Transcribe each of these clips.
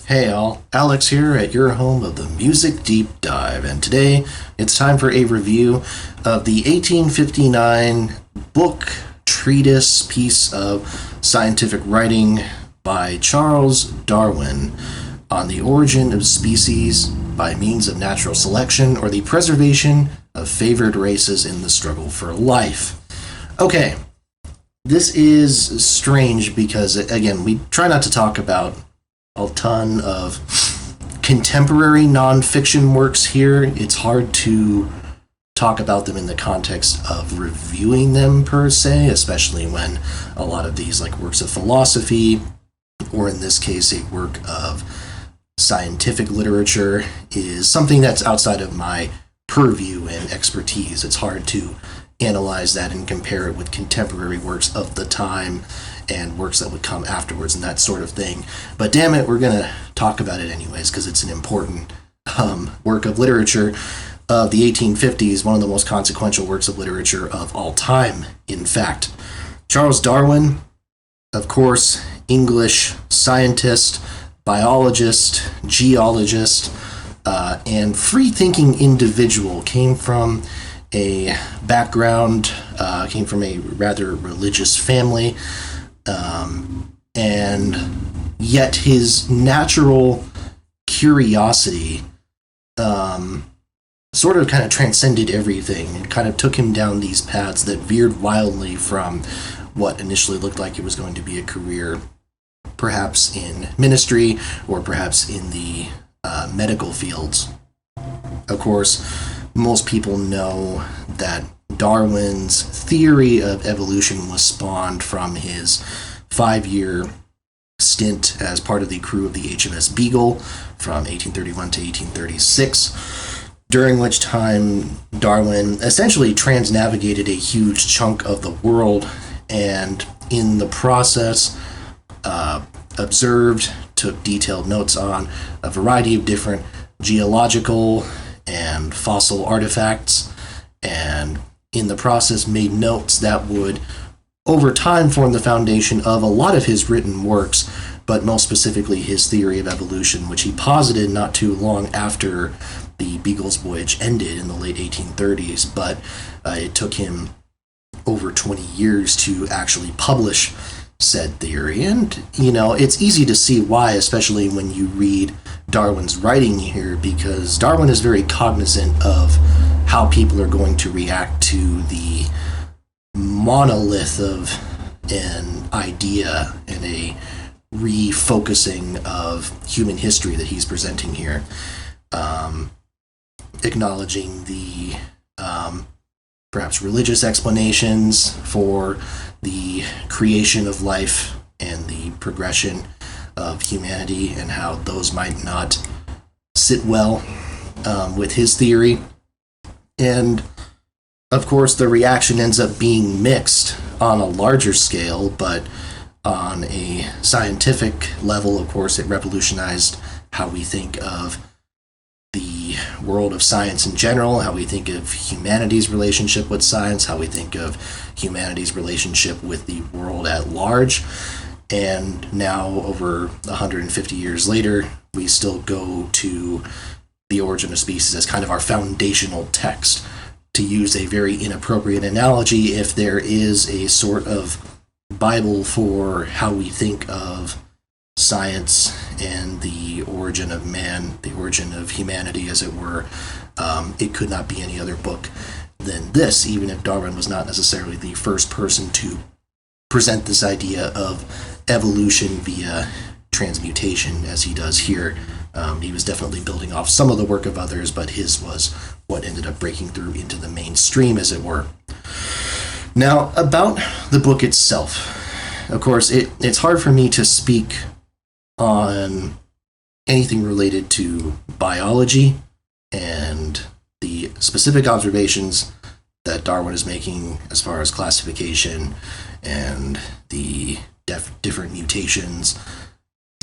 Hey all, Alex here at your home of the Music Deep Dive, and today it's time for a review of the 1859 book treatise piece of scientific writing by Charles Darwin on the origin of species by means of natural selection or the preservation of favored races in the struggle for life. Okay, this is strange because, again, we try not to talk about a ton of contemporary nonfiction works here. It's hard to talk about them in the context of reviewing them per se, especially when a lot of these, like works of philosophy, or in this case, a work of scientific literature, is something that's outside of my purview and expertise. It's hard to analyze that and compare it with contemporary works of the time and works that would come afterwards and that sort of thing. But damn it, we're going to talk about it anyways because it's an important work of literature of the 1850s, one of the most consequential works of literature of all time, in fact. Charles Darwin, of course, English scientist, biologist, geologist, and free-thinking individual, came from a background, came from a rather religious family, and yet his natural curiosity sort of kind of transcended everything and kind of took him down these paths that veered wildly from what initially looked like it was going to be a career, perhaps in ministry or perhaps in the medical fields. Of course, most people know that Darwin's theory of evolution was spawned from his 5-year stint as part of the crew of the HMS Beagle from 1831 to 1836, during which time Darwin essentially transnavigated a huge chunk of the world and in the process observed, took detailed notes on a variety of different geological and fossil artifacts, and in the process made notes that would over time form the foundation of a lot of his written works, but most specifically his theory of evolution, which he posited not too long after the Beagle's voyage ended in the late 1830s, but it took him over 20 years to actually publish said theory. And, it's easy to see why, especially when you read Darwin's writing here, because Darwin is very cognizant of how people are going to react to the monolith of an idea and a refocusing of human history that he's presenting here, acknowledging the perhaps religious explanations for the creation of life and the progression of humanity and how those might not sit well with his theory. And of course, the reaction ends up being mixed on a larger scale, but on a scientific level, of course, it revolutionized how we think of the world of science in general, how we think of humanity's relationship with science, how we think of humanity's relationship with the world at large. And now, over 150 years later, we still go to The Origin of Species as kind of our foundational text. To use a very inappropriate analogy, if there is a sort of Bible for how we think of science and the origin of man, the origin of humanity, as it were, it could not be any other book than this, even if Darwin was not necessarily the first person to present this idea of evolution via transmutation, as he does here. He was definitely building off some of the work of others, but his was what ended up breaking through into the mainstream, as it were. Now, about the book itself, of course, it's hard for me to speak on anything related to biology and the specific observations that Darwin is making as far as classification and the different mutations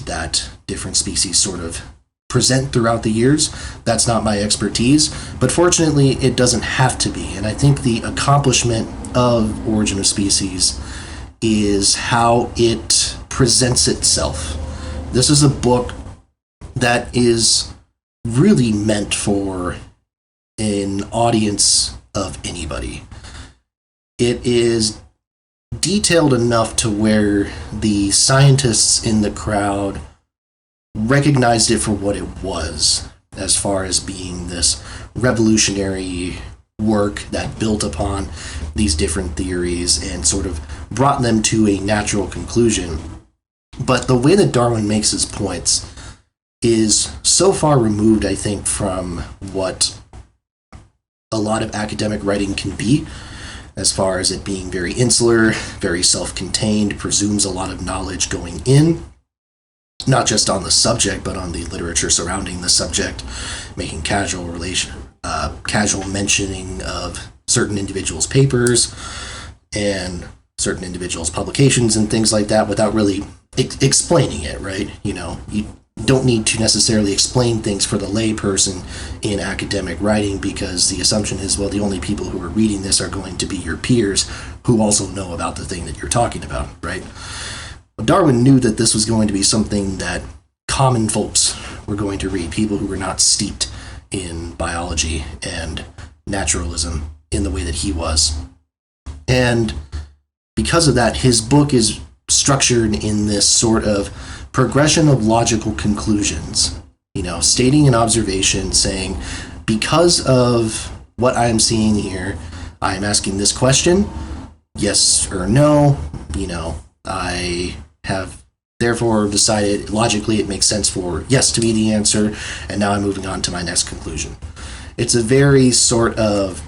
that different species sort of present throughout the years. That's not my expertise, but fortunately it doesn't have to be. And I think the accomplishment of Origin of Species is how it presents itself. This is a book that is really meant for an audience of anybody. It is detailed enough to where the scientists in the crowd recognized it for what it was, as far as being this revolutionary work that built upon these different theories and sort of brought them to a natural conclusion. But the way that Darwin makes his points is so far removed, I think, from what a lot of academic writing can be, as far as it being very insular, very self-contained, presumes a lot of knowledge going in, not just on the subject, but on the literature surrounding the subject, making casual mentioning of certain individuals' papers and certain individuals' publications and things like that without really explaining it, right? You don't need to necessarily explain things for the layperson in academic writing, because the assumption is, well, the only people who are reading this are going to be your peers who also know about the thing that you're talking about, right? Darwin knew that this was going to be something that common folks were going to read, people who were not steeped in biology and naturalism in the way that he was. And because of that, his book is structured in this sort of progression of logical conclusions, stating an observation, saying, because of what I am seeing here, I am asking this question, yes or no, I have therefore decided logically it makes sense for yes to be the answer, and now I'm moving on to my next conclusion. It's a very sort of,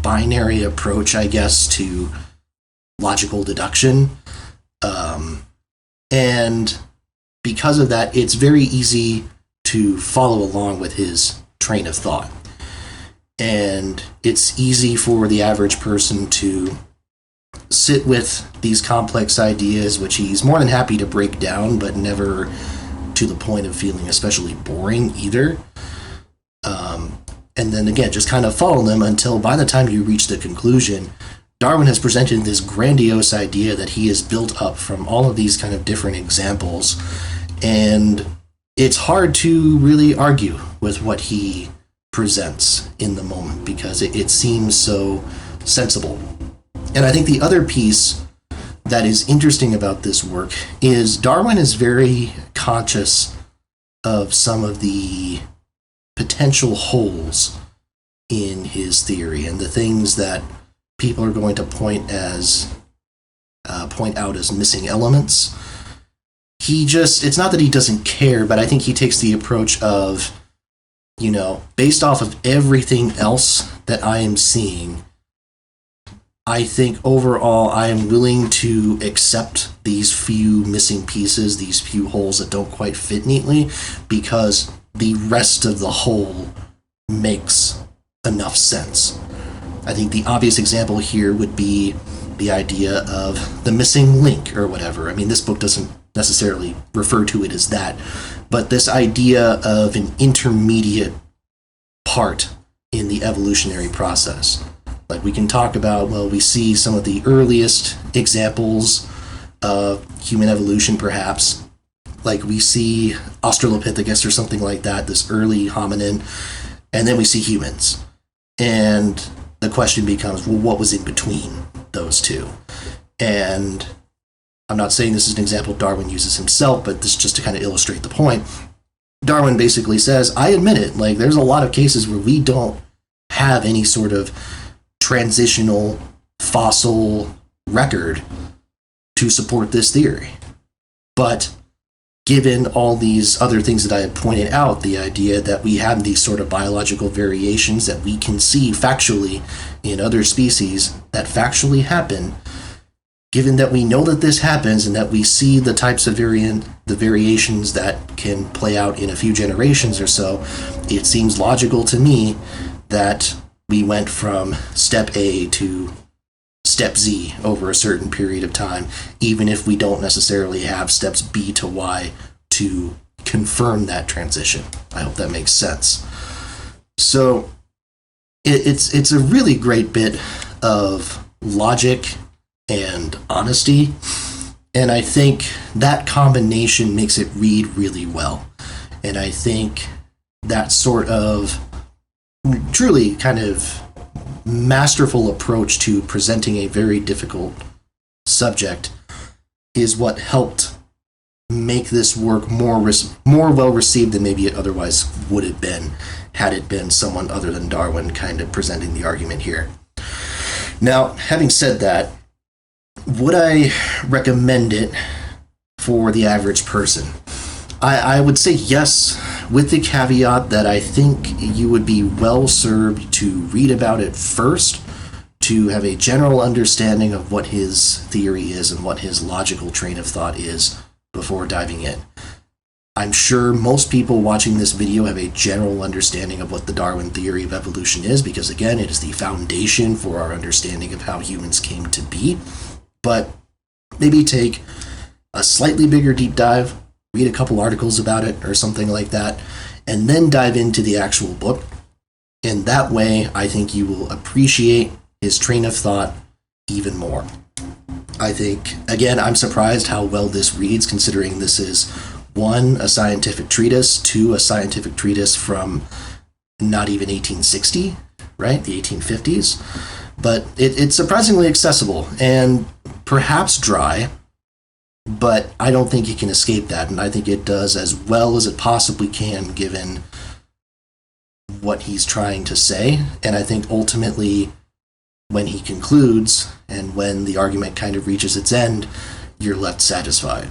binary approach, I guess, to logical deduction. And because of that, it's very easy to follow along with his train of thought. And it's easy for the average person to sit with these complex ideas, which he's more than happy to break down, but never to the point of feeling especially boring either. And then again, just kind of follow them until by the time you reach the conclusion, Darwin has presented this grandiose idea that he has built up from all of these kind of different examples, and it's hard to really argue with what he presents in the moment because it seems so sensible. And I think the other piece that is interesting about this work is Darwin is very conscious of some of the potential holes in his theory and the things that people are going to point out as missing elements. It's not that he doesn't care, but I think he takes the approach of, based off of everything else that I am seeing, I think overall I am willing to accept these few missing pieces, these few holes that don't quite fit neatly, because the rest of the whole makes enough sense. I think the obvious example here would be the idea of the missing link or whatever. I mean, this book doesn't necessarily refer to it as that, but this idea of an intermediate part in the evolutionary process. Like we can talk about, we see some of the earliest examples of human evolution, perhaps. Like we see Australopithecus or something like that, this early hominin, and then we see humans. And the question becomes, what was in between those two? And I'm not saying this is an example Darwin uses himself, but this is just to kind of illustrate the point. Darwin basically says, I admit it, there's a lot of cases where we don't have any sort of transitional fossil record to support this theory. But given all these other things that I had pointed out, the idea that we have these sort of biological variations that we can see factually in other species that factually happen, given that we know that this happens and that we see the types of the variations that can play out in a few generations or so, it seems logical to me that we went from step A to step Z over a certain period of time, even if we don't necessarily have steps B to Y to confirm that transition. I hope that makes sense. So it's a really great bit of logic and honesty, And I think that combination makes it read really well. And I think that sort of truly kind of masterful approach to presenting a very difficult subject is what helped make this work more well received than maybe it otherwise would have been had it been someone other than Darwin kind of presenting the argument here. Now, having said that, would I recommend it for the average person? I would say yes, with the caveat that I think you would be well served to read about it first, to have a general understanding of what his theory is and what his logical train of thought is before diving in. I'm sure most people watching this video have a general understanding of what the Darwin theory of evolution is, because again, it is the foundation for our understanding of how humans came to be. But maybe take a slightly bigger deep dive, read a couple articles about it or something like that, and then dive into the actual book. And that way, I think you will appreciate his train of thought even more. I think, again, I'm surprised how well this reads, considering this is, 1, a scientific treatise, 2, a scientific treatise from not even 1860, right? The 1850s. But it's surprisingly accessible and perhaps dry, but I don't think you can escape that, and I think it does as well as it possibly can given what he's trying to say. And I think ultimately, when he concludes and when the argument kind of reaches its end, you're left satisfied.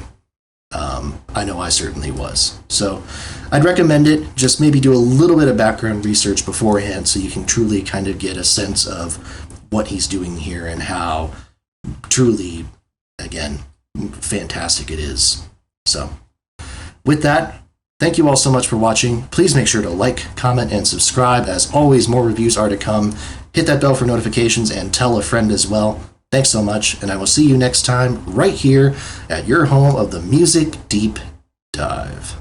I know I certainly was. So I'd recommend it. Just maybe do a little bit of background research beforehand so you can truly kind of get a sense of what he's doing here and how truly, again, fantastic it is. So with that, thank you all so much for watching. Please make sure to like, comment, and subscribe. As always, more reviews are to come. Hit that bell for notifications and tell a friend as well. Thanks so much, and I will see you next time right here at your home of the Music Deep Dive.